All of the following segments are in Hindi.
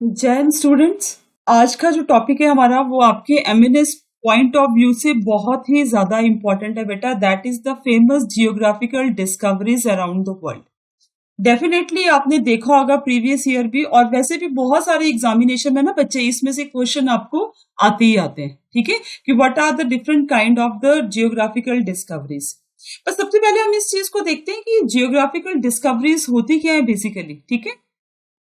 जैन स्टूडेंट्स, आज का जो टॉपिक है हमारा वो आपके एमएनएस पॉइंट ऑफ व्यू से बहुत ही ज्यादा इंपॉर्टेंट है बेटा। That is the famous geographical discoveries around the world. Definitely आपने देखा होगा प्रीवियस ईयर भी, और वैसे भी बहुत सारे एग्जामिनेशन में ना बच्चे इसमें से क्वेश्चन आपको आते ही आते हैं। ठीक है, कि what are the different kind of the geographical discoveries. पर सबसे पहले हम इस चीज को देखते हैं कि जियोग्राफिकल डिस्कवरीज होती क्या है बेसिकली। ठीक है,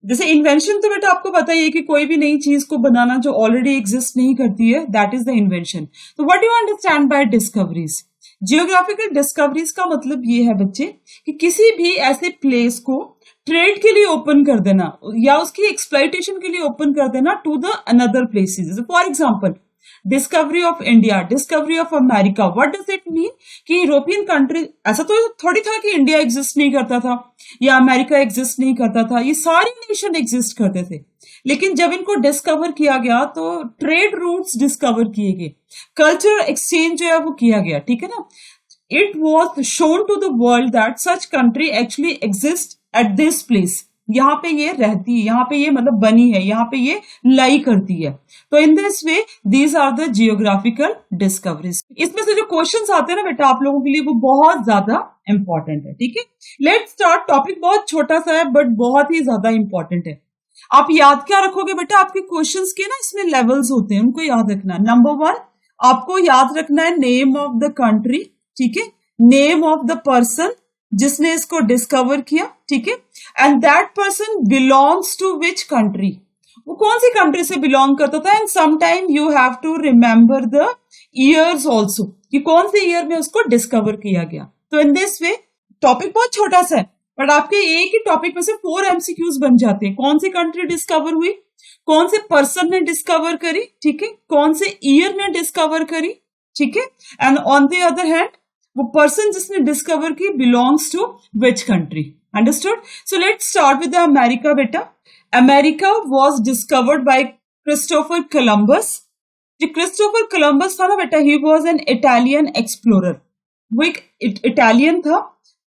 जैसे इन्वेंशन तो बेटा आपको पता ही है कि कोई भी नई चीज को बनाना जो ऑलरेडी एग्जिस्ट नहीं करती है, दैट इज द इन्वेंशन। तो what you understand by discoveries? Geographical discoveries का मतलब ये है बच्चे कि किसी भी ऐसे प्लेस को ट्रेड के लिए ओपन कर देना या उसकी एक्सप्लॉइटेशन के लिए ओपन कर देना to the another places. For example, discovery of India, discovery of America, what does it mean? कि यूरोपियन कंट्री, ऐसा तो थोड़ी था कि इंडिया एग्जिस्ट नहीं करता था या अमेरिका एग्जिस्ट नहीं करता था, ये सारे नेशन एग्जिस्ट करते थे। लेकिन जब इनको डिस्कवर किया गया तो ट्रेड रूट्स डिस्कवर किए गए, कल्चर एक्सचेंज जो है वो किया गया। ठीक है ना, it was shown to the world that such country actually exist at this place. यहाँ पे ये रहती है, यहाँ पे ये मतलब बनी है, यहाँ पे ये लाई करती है। तो in this way these are the geographical discoveries. इसमें से जो क्वेश्चंस आते हैं ना बेटा आप लोगों के लिए, वो बहुत ज्यादा इंपॉर्टेंट है। ठीक है, लेट्स स्टार्ट। टॉपिक बहुत छोटा सा है बट बहुत ही ज्यादा इंपॉर्टेंट है। आप याद क्या रखोगे बेटा? आपके क्वेश्चंस के ना इसमें लेवल्स होते हैं, उनको याद रखना। नंबर 1, आपको याद रखना है नेम ऑफ द कंट्री। ठीक है, नेम ऑफ द पर्सन जिसने इसको डिस्कवर किया। ठीक है, and that person belongs to which country, वो कौन सी कंट्री से बिलोंग करता था। And sometime you have to remember the years also, कि कौन से ईयर में उसको डिस्कवर किया गया। तो इन दिस वे टॉपिक बहुत छोटा सा है बट आपके एक ही टॉपिक में से 4 एमसीक्यूज बन जाते हैं। कौन सी कंट्री डिस्कवर हुई, कौन से पर्सन ने डिस्कवर करी, ठीक है, कौन से ईयर ने डिस्कवर करी, ठीक है, and on the other hand वो पर्सन जिसने डिस्कवर की belongs to which country. Understood? So let's start with America बेटा। America was discovered by Christopher Columbus. जो क्रिस्टोफर कोलंबस था ना बेटा, he was an Italian explorer. वो एक इटालियन था।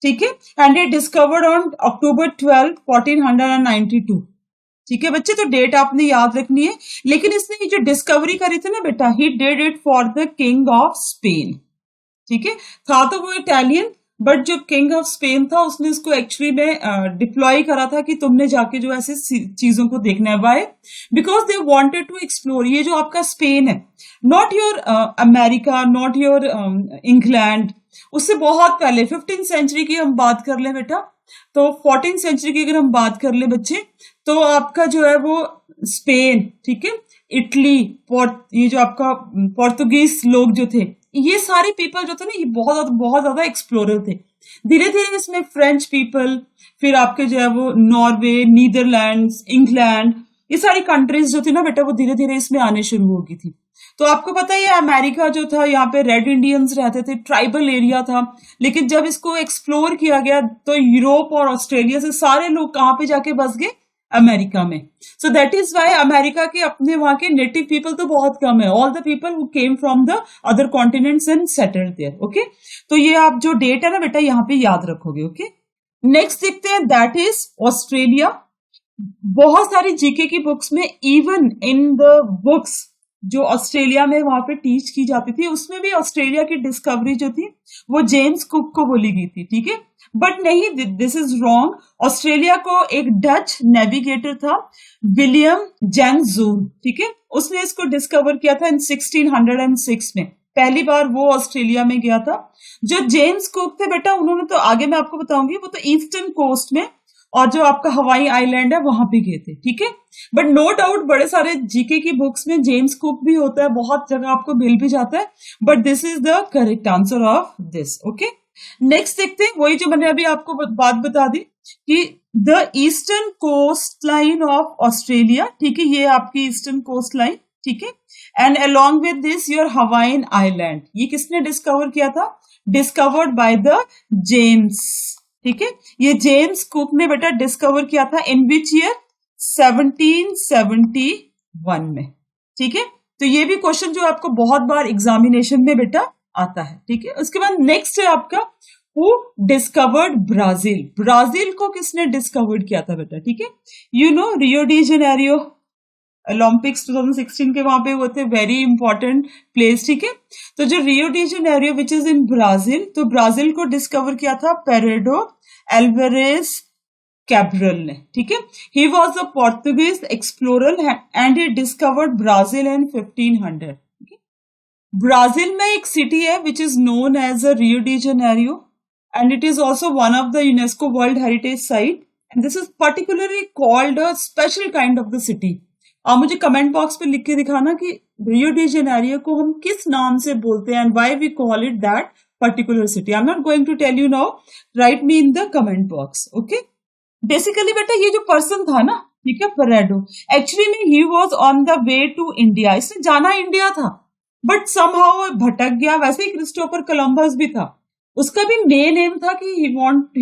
ठीक है, and it discovered on October 12, 1492। ठीक है बच्चे, तो डेट आपने याद रखनी है। लेकिन इसने जो डिस्कवरी करी थी ना बेटा, he did it for the king of Spain. ठीक है, था तो वो इटालियन बट जो किंग ऑफ स्पेन था उसने इसको एक्चुअली में डिप्लॉय करा था कि तुमने जाके जो ऐसे चीजों को देखना है। Why? Because they wanted to explore ये जो आपका स्पेन है, not your America, not your England, उससे बहुत पहले 15th सेंचुरी की हम बात कर ले बेटा, तो 14th सेंचुरी की अगर हम बात कर ले बच्चे, तो आपका जो है वो स्पेन, ठीक है, इटली, ये जो आपका पोर्तुगीज लोग जो थे, ये सारे पीपल जो थे ना, ये बहुत ज्यादा एक्सप्लोरर थे। धीरे धीरे इसमें फ्रेंच पीपल, फिर आपके जो है वो नॉर्वे, नीदरलैंड्स, इंग्लैंड, ये सारी कंट्रीज जो थी ना बेटा, वो धीरे धीरे इसमें आने शुरू हो गई थी। तो आपको पता है अमेरिका जो था, यहाँ पे रेड इंडियंस रहते थे, ट्राइबल एरिया था। लेकिन जब इसको एक्सप्लोर किया गया तो यूरोप और ऑस्ट्रेलिया से सारे लोग कहाँ पे जाके बस गए? अमेरिका में। So that is why America के अपने वहां के नेटिव पीपल तो बहुत कम है। All the people who came from the other continents and settled there. Okay, तो ये आप जो डेट है ना बेटा यहाँ पे याद रखोगे। ओके, नेक्स्ट देखते हैं, दैट इज ऑस्ट्रेलिया। बहुत सारी जीके की बुक्स में, इवन इन द बुक्स जो ऑस्ट्रेलिया में वहां पे टीच की जाती थी, उसमें भी ऑस्ट्रेलिया की डिस्कवरी जो थी वो जेम्स कुक को बोली गई थी। ठीक है, बट नहीं, दिस इज रॉन्ग। ऑस्ट्रेलिया को एक डच नेविगेटर था, विलियम जैन जूल, ठीक है, उसने इसको डिस्कवर किया था इन 1606 में। पहली बार वो ऑस्ट्रेलिया में गया था। जो जेम्स कुक थे बेटा, उन्होंने तो आगे मैं आपको बताऊंगी, वो तो ईस्टर्न कोस्ट में और जो आपका हवाई आइलैंड है वहां पे गए थे। ठीक है, बट नो डाउट बड़े सारे जीके की बुक्स में जेम्स कुक भी होता है, बहुत जगह आपको मिल भी जाता है, but this is the correct answer of this. Okay, next देखते हैं, वही जो मैंने अभी आपको बात बता दी कि the eastern coast line of Australia, ठीक है, ये आपकी ईस्टर्न कोस्ट लाइन, ठीक है, and along with this your Hawaiian island, ये किसने डिस्कवर किया था? Discovered by the James. ठीक है, ये जेम्स कुक ने बेटा डिस्कवर किया था इन विच ईयर? 1771 में। ठीक है, तो ये भी क्वेश्चन जो आपको बहुत बार एग्जामिनेशन में बेटा आता है। ठीक है, उसके बाद नेक्स्ट है आपका, हु डिस्कवर्ड ब्राजील। ब्राजील को किसने डिस्कवर्ड किया था बेटा? ठीक है, you no Rio de Janeiro, Olympics 2016 के वहां पे वो थे, वेरी इंपॉर्टेंट प्लेस, ठीक है। तो जो Rio de Janeiro which is in Brazil, तो ब्राजील को डिस्कवर किया था पेरेडो एल्वारेज कैब्रल ने, ठीक है। He was a Portuguese explorer and he discovered Brazil in 1500। Brazil में एक सिटी है which is known as a Rio de Janeiro and it is also one of the UNESCO world heritage site and this is particularly called a special kind of the city. आप मुझे कमेंट बॉक्स पे लिख के दिखाना कि रियो डी जेनेरियो को हम किस नाम से बोलते हैं and why we call it that particular city. I am not going to tell you now, write me in the comment box, okay. Basically बेटा ये जो पर्सन था ना, ठीक है, पेरेडो, एक्चुअली में he was on the way to India, इसने जाना इंडिया था बट समहाउ भटक गया। वैसे ही क्रिस्टोफर कोलंबस भी था, उसका भी मेन एम था कि he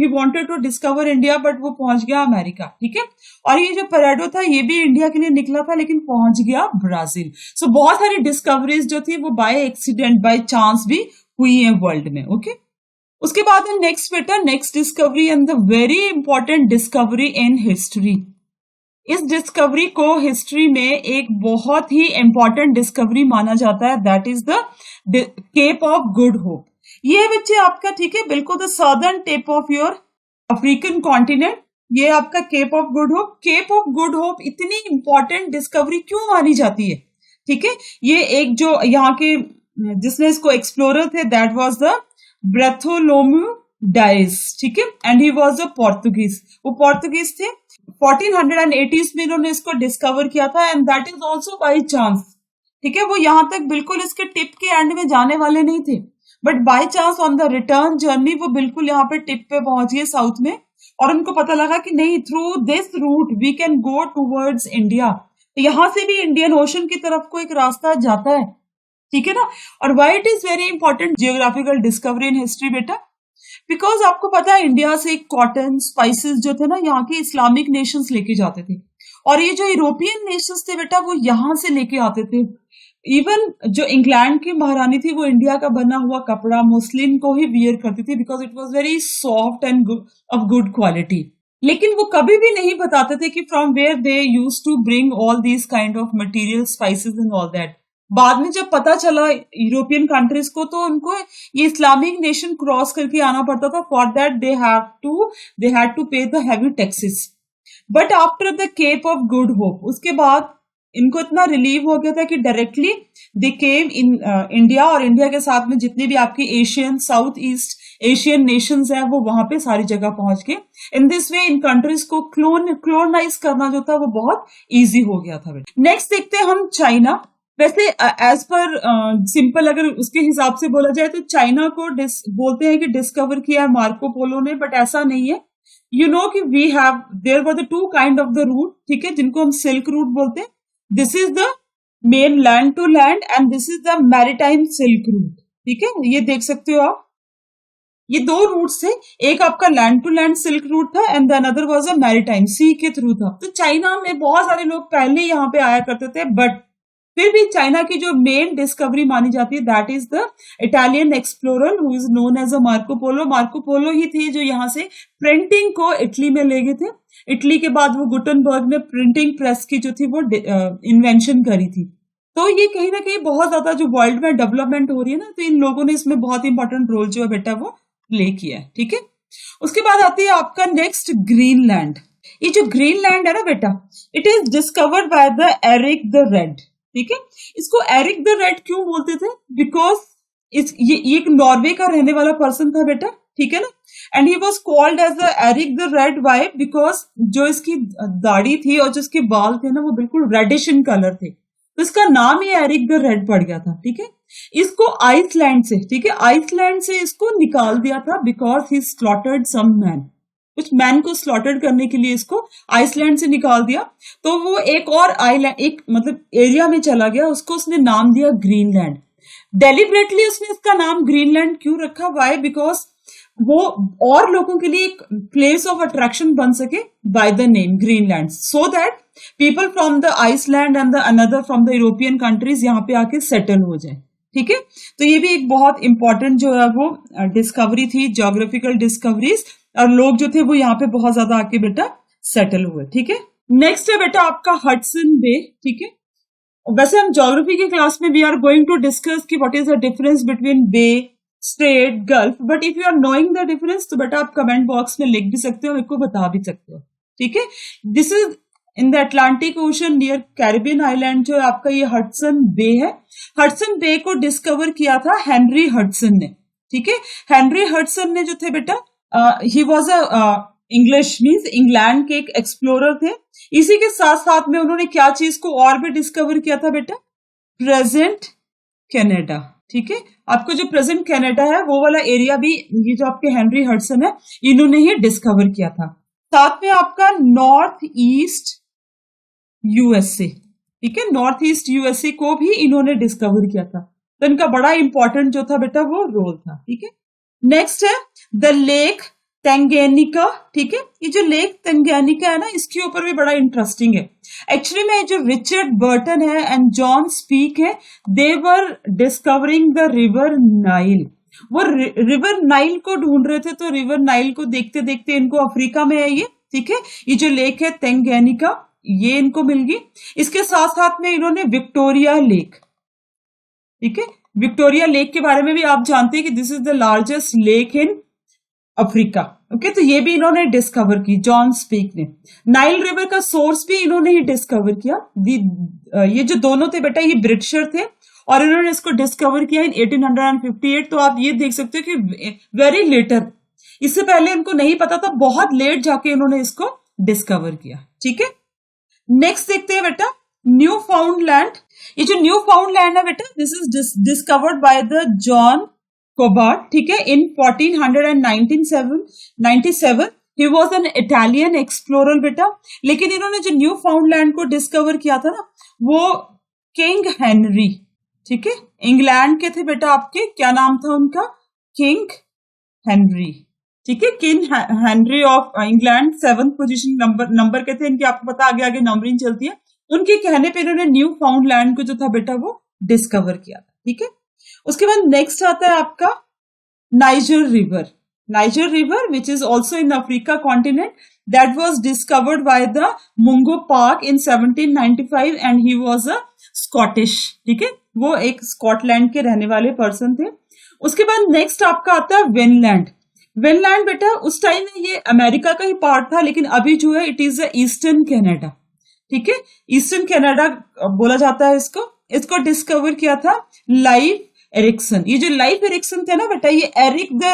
wanted to discover India but वो पहुंच गया अमेरिका, ठीक है। और ये जो पेरेडो था ये भी इंडिया के लिए निकला था लेकिन पहुंच गया ब्राजील। सो बहुत सारी डिस्कवरीज जो थी वो बाय एक्सीडेंट, बाय चांस भी हुई है वर्ल्ड में, ओके। उसके बाद है नेक्स्ट बेटा, next discovery and the very important discovery in history. इस डिस्कवरी को हिस्ट्री में एक बहुत ही इंपॉर्टेंट डिस्कवरी माना जाता है, that is the cap of good Hope. ये बच्चे आपका, ठीक है, बिल्कुल the southern tip of your African continent, ये आपका Cape of good Hope. Cape of good Hope इतनी इंपॉर्टेंट डिस्कवरी क्यों मानी जाती है, ठीक है। ये एक जो यहाँ के जिसने इसको एक्सप्लोरर थे that was the Bartholomew dice, ठीक है, and he was a Portuguese, वो पोर्तुगीज थे। 1480s में इन्होंने इसको डिस्कवर किया था and that is also by chance, ठीक है। वो यहां तक बिल्कुल इसके टिप के एंड में जाने वाले नहीं थे but by chance on the return journey वो बिल्कुल यहाँ पे टिप पे पहुंच गए साउथ में और उनको पता लगा कि नहीं, through this route we can go towards India, यहां से भी इंडियन ओशन की तरफ को एक रास्ता जाता है, ठीक है ना। और why it is very important geographical discovery in history बेटा, बिकॉज आपको पता है इंडिया से कॉटन स्पाइसेस जो थे ना यहाँ के इस्लामिक नेशंस लेके जाते थे और ये जो यूरोपियन नेशंस थे बेटा वो यहाँ से लेके आते थे। इवन जो इंग्लैंड की महारानी थी वो इंडिया का बना हुआ कपड़ा मुस्लिम को ही वियर करती थी because it was very soft and of good quality. लेकिन वो कभी भी नहीं बताते थे कि from where they use to bring all these kind of material spices and all that. बाद में जब पता चला यूरोपियन कंट्रीज को तो उनको ये इस्लामिक नेशन क्रॉस करके आना पड़ता था, for that they had to pay the heavy taxes. But after the cap of good hope, उसके बाद इनको इतना रिलीव हो गया था कि directly they came in India और इंडिया के साथ में जितनी भी आपकी Asian south east Asian nations हैं वो वहां पे सारी जगह पहुंच गए। इन दिस वे इन कंट्रीज को क्लोनाइज करना जो था वो बहुत इजी हो गया था। नेक्स्ट देखते हैं हम चाइना। वैसे एज पर सिंपल अगर उसके हिसाब से बोला जाए तो चाइना को बोलते हैं कि डिस्कवर किया है मार्को पोलो ने, बट ऐसा नहीं है। यू नो कि we have there were the two kind of the route, ठीक है, जिनको हम सिल्क रूट बोलते हैं। This is the main land to land and this is the maritime silk route, ठीक है, ये देख सकते हो आप। ये दो रूट थे, एक आपका land to land silk route था and the another was a maritime sea के थ्रू था। तो चाइना में बहुत सारे लोग पहले यहाँ पे आया करते थे बट फिर भी चाइना की जो मेन डिस्कवरी मानी जाती है that is the Italian explorer who is known as a Marco Polo. Marco Polo ही थे जो यहाँ से प्रिंटिंग को इटली में ले गए थे। इटली के बाद वो गुटनबर्ग ने प्रिंटिंग प्रेस की जो थी वो इन्वेंशन करी थी। तो ये कहीं ना कहीं बहुत ज्यादा जो वर्ल्ड में डेवलपमेंट हो रही है ना, तो इन लोगों ने इसमें बहुत इंपॉर्टेंट रोल जो है बेटा वो प्ले किया है, ठीक है। उसके बाद आती है आपका नेक्स्ट ग्रीनलैंड। ये जो ग्रीनलैंड है ना बेटा, it is discovered by the Eric the Red, ठीक है। इसको एरिक द रेड क्यों बोलते थे, बिकॉज ये एक नॉर्वे का रहने वाला पर्सन था बेटा, ठीक है ना, and he was called as the Eric the Red why because जो इसकी दाढ़ी थी और जो इसके बाल थे ना वो बिल्कुल रेडिश इन कलर थे, तो इसका नाम ही एरिक द रेड पड़ गया था, ठीक है। इसको आइसलैंड से, ठीक है, आइसलैंड से इसको निकाल दिया था because he slaughtered some man, कुछ मैन को स्लॉटर्ड करने के लिए इसको आइसलैंड से निकाल दिया। तो वो एक और आइलैंड एक मतलब एरिया में चला गया, उसको उसने नाम दिया ग्रीनलैंड। डेलिबरेटली उसने इसका नाम ग्रीनलैंड क्यों रखा, वाई, बिकॉज वो और लोगों के लिए एक प्लेस ऑफ अट्रैक्शन बन सके by the name Greenland, so that people from the Iceland and the another from the European countries यहाँ पे आके सेटल हो जाए, ठीक है। तो ये भी एक बहुत इंपॉर्टेंट जो है वो डिस्कवरी थी, ज्योग्राफिकल डिस्कवरीज, और लोग जो थे वो यहाँ पे बहुत ज्यादा आके बेटा सेटल हुए, ठीक है। नेक्स्ट है बेटा आपका हडसन बे, ठीक है। वैसे हम ज्योग्राफी की क्लास में we are going to discuss कि what is the difference between bay, strait, gulf, but if you are knowing the difference तो बेटा आप कमेंट बॉक्स में लिख भी सकते हो, मेरे को बता भी सकते हो, ठीक है। This is in the Atlantic ocean near Caribbean island, जो आपका ये हडसन बे है। हडसन बे को डिस्कवर किया था हेनरी हडसन ने, ठीक है। हेनरी हडसन ने जो थे बेटा, he was a English means England के एक एक्सप्लोरर थे। इसी के साथ साथ में उन्होंने क्या चीज को और भी डिस्कवर किया था बेटा, प्रेजेंट कनाडा, ठीक है। आपको जो प्रेजेंट कनाडा है वो वाला एरिया भी ये जो आपके हेनरी हडसन है इन्होंने ही डिस्कवर किया था। साथ में आपका नॉर्थ ईस्ट यूएसए, ठीक है, नॉर्थ ईस्ट यूएसए को भी इन्होंने डिस्कवर किया था, तो इनका बड़ा इंपॉर्टेंट जो था बेटा वो रोल था, ठीक है। नेक्स्ट है द लेक टेंगेनिका, ठीक है। ये जो लेक टेंगेनिका है ना, इसके ऊपर भी बड़ा इंटरेस्टिंग है। एक्चुअली में जो रिचर्ड बर्टन है एंड जॉन स्पीक है, दे वर डिस्कवरिंग द रिवर नाइल। वो रिवर नाइल को ढूंढ रहे थे, तो रिवर नाइल को देखते देखते इनको अफ्रीका में है ये, ठीक है। ये जो लेक है टेंगेनिका ये इनको मिल गई। इसके साथ साथ में इन्होंने विक्टोरिया लेक, ठीक है, विक्टोरिया लेक के बारे में भी आप जानते हैं कि this is the largest lake in Africa, okay. तो ये भी इन्होंने डिस्कवर की, जॉन स्पीक ने। नाइल रिवर का सोर्स भी इन्होंने ही डिस्कवर किया। ये जो दोनों थे बेटा ये ब्रिटिशर थे और इन्होंने इसको डिस्कवर किया इन 1858। तो आप ये देख सकते हो कि वेरी लेटर, इससे पहले इनको नहीं पता था, बहुत लेट जाके इन्होंने इसको डिस्कवर किया, ठीक है। नेक्स्ट देखते हैं बेटा न्यू फाउंड लैंड। ये जो न्यू फाउंड लैंड है बेटा, this is discovered by the John Cabot, ठीक है, इन 1497। He was an Italian explorer बेटा। लेकिन इन्होंने जो न्यू फाउंड लैंड को डिस्कवर किया था ना, वो किंग हेनरी, ठीक है, इंग्लैंड के थे बेटा आपके, क्या नाम था उनका, किंग हेनरी, ठीक है। King Henry of England 7th position number के थे इनके, आपको पता आगे आगे नंबरिंग चलती है। उनके कहने पे इन्होंने न्यू फाउंड लैंड को जो था बेटा वो डिस्कवर किया था, ठीक है। उसके बाद नेक्स्ट आता है आपका Niger river. Niger river which is also in Africa continent, that was discovered by the Mungo Park in 1795 and he was a Scottish, ठीक है, वो एक स्कॉटलैंड के रहने वाले पर्सन थे। उसके बाद नेक्स्ट आपका आता है विनलैंड। विनलैंड बेटा उस टाइम में ये अमेरिका का ही पार्ट था, लेकिन अभी जो है इट इज ईस्टर्न कनाडा, ठीक है, ईस्टर्न कनाडा बोला जाता है इसको। इसको डिस्कवर किया था लाइफ एरिक्सन। ये जो लाइफ एरिक्सन थे ना बेटा, ये एरिक द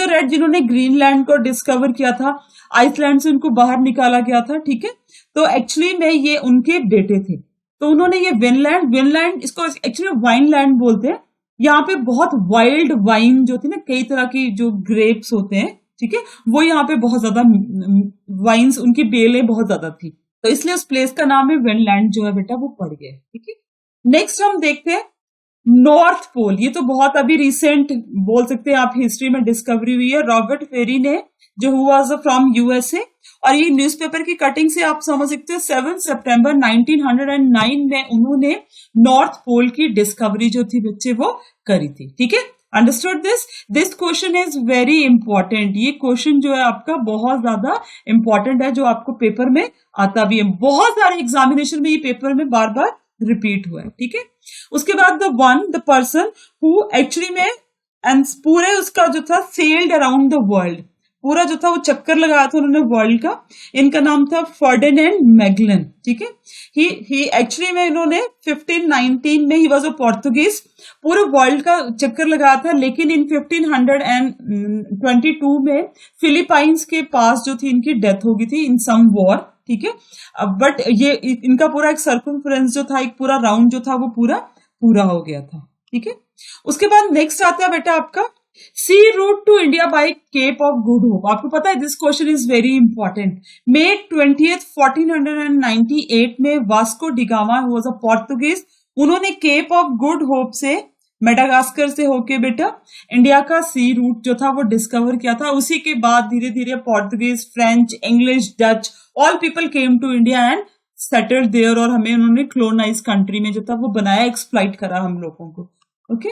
रेड जिन्होंने ग्रीनलैंड को डिस्कवर किया था, आइसलैंड से उनको बाहर निकाला गया था, ठीक है। तो एक्चुअली में ये उनके बेटे थे, तो उन्होंने ये विनलैंड इसको एक्चुअली वाइनलैंड बोलते हैं। यहाँ पे बहुत वाइल्ड वाइन जो थी ना, कई तरह की जो ग्रेप्स होते हैं, ठीक है, वो यहाँ पे बहुत ज्यादा वाइन्स, उनकी बेलें बहुत ज्यादा थी, तो इसलिए उस प्लेस का नाम है विनलैंड जो है बेटा वो पड़ गया, ठीक है। नेक्स्ट हम देखते हैं नॉर्थ पोल। ये तो बहुत अभी रिसेंट बोल सकते हैं आप, हिस्ट्री में डिस्कवरी हुई है। रॉबर्ट फेरी ने, जो वाज फ्रॉम यूएसए, और ये न्यूज़पेपर की कटिंग से आप समझ सकते हो 7 सितंबर 1909 में उन्होंने नॉर्थ पोल की डिस्कवरी जो थी बच्चे वो करी थी, ठीक है। Understood this question is very important. ये क्वेश्चन जो है आपका बहुत ज्यादा इंपॉर्टेंट है, जो आपको पेपर में आता भी है, बहुत सारे एग्जामिनेशन में ये पेपर में बार बार रिपीट हुआ है, ठीक है। उसके बाद द पर्सन हु एक्चुअली में एंड पूरे उसका जो था सेल्ड अराउंड द वर्ल्ड, पूरा जो था वो चक्कर लगाया था उन्होंने वर्ल्ड का, इनका नाम था फर्डिनेंड मैगलन, ठीक है। ही एक्चुअली में इन्होंने 1519 में ही वाज अ पोर्तुगीज, पूरे वर्ल्ड का चक्कर लगाया था, लेकिन इन 1522 में फिलीपाइंस के पास जो थी इनकी डेथ हो गई थी इन सम वॉर, ठीक है। बट ये इनका पूरा एक सर्कमफ्रेंस जो था, एक पूरा राउंड जो था वो पूरा हो गया था, ठीक है। उसके बाद नेक्स्ट आता है बेटा आपका sea route to India by cape of good hope. आपको पता है this question is very important. May 20th 1498 में Vasco da Gama was a Portuguese, उन्होंने केप ऑफ गुड होप से, मेडागास्कर से होके बेटा इंडिया का सी रूट जो था वो डिस्कवर किया था। उसी के बाद धीरे धीरे Portuguese, French, English, Dutch, all people came to India and settled there, और हमें उन्होंने क्लोनाइज कंट्री में जो था वो बनाया, एक्सप्लॉइट करा हम लोगों को, ओके।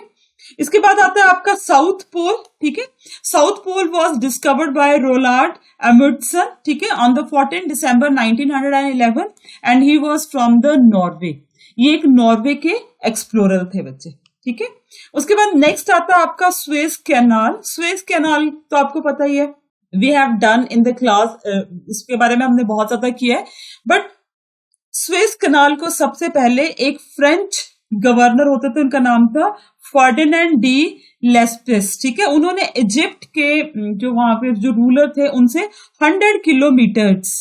इसके बाद आता है आपका साउथ पोल, ठीक है। South pole was discovered by Roald Amundsen, ठीक है, on the 14 December 1911 and he was from the Norway. ये एक नॉर्वे के एक्सप्लोरर थे बच्चे, ठीक है। उसके बाद नेक्स्ट आता है आपका स्वेज कैनाल। स्वेज कैनाल तो आपको पता ही है, we have done in the class, इसके बारे में हमने बहुत ज्यादा किया है। बट स्वेज कैनाल को सबसे पहले एक फ्रेंच गवर्नर होते थे, उनका नाम था फर्डिनेंड डी लेस्टिस, ठीक है। उन्होंने इजिप्ट के जो वहां पे जो रूलर थे उनसे 100 किलोमीटर्स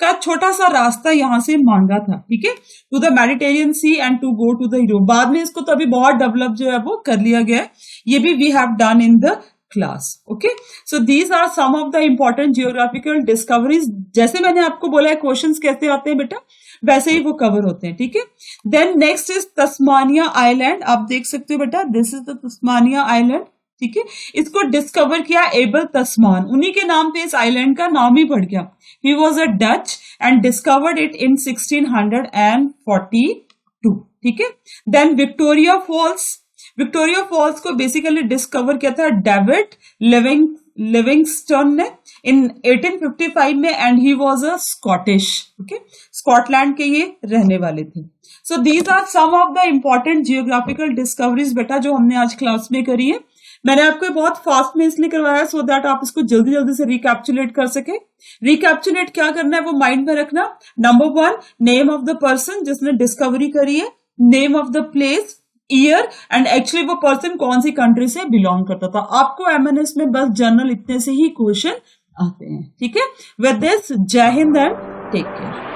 का छोटा सा रास्ता यहां से मांगा था, ठीक है, to the Mediterranean sea and to go to the Europe. बाद में इसको तो अभी बहुत डेवलप जो है वो कर लिया गया है, ये भी we have done in the class. Okay, so these are some of the important geographical discoveries. जैसे मैंने आपको बोला है क्वेश्चंस कैसे आते हैं बेटा, वैसे ही वो कवर होते हैं, ठीक है। Then next is Tasmania island. आप देख सकते हो बेटा, this is the Tasmania island, ठीक है। इसको डिस्कवर किया एबल तस्मान, उन्हीं के नाम पे इस आइलैंड का नाम ही पड़ गया। He was a Dutch and discovered it in 1642, ठीक है। Then Victoria Falls, Victoria Falls को बेसिकली डिस्कवर किया था डेविड लिविंगस्टन ने इन 1855 में and he was a Scottish, okay, Scotland के ये रहने वाले थे। So these are some of the important geographical discoveries बेटा जो हमने आज क्लास में करी है। मैंने आपको बहुत फास्ट में इसलिए करवाया सो दैट आप इसको जल्दी जल्दी से रिकैप्चुलेट कर सके। रिकैप्चुलेट क्या करना है वो माइंड में रखना। Number 1, name of the person जिसने डिस्कवरी करी है, name of the place, year and actually वो पर्सन कौन सी कंट्री से बिलोंग करता था। आपको एमएनएस में बस जनरल इतने से ही क्वेश्चन आते हैं, ठीक है। विद दिस, जय हिंद एंड टेक केयर।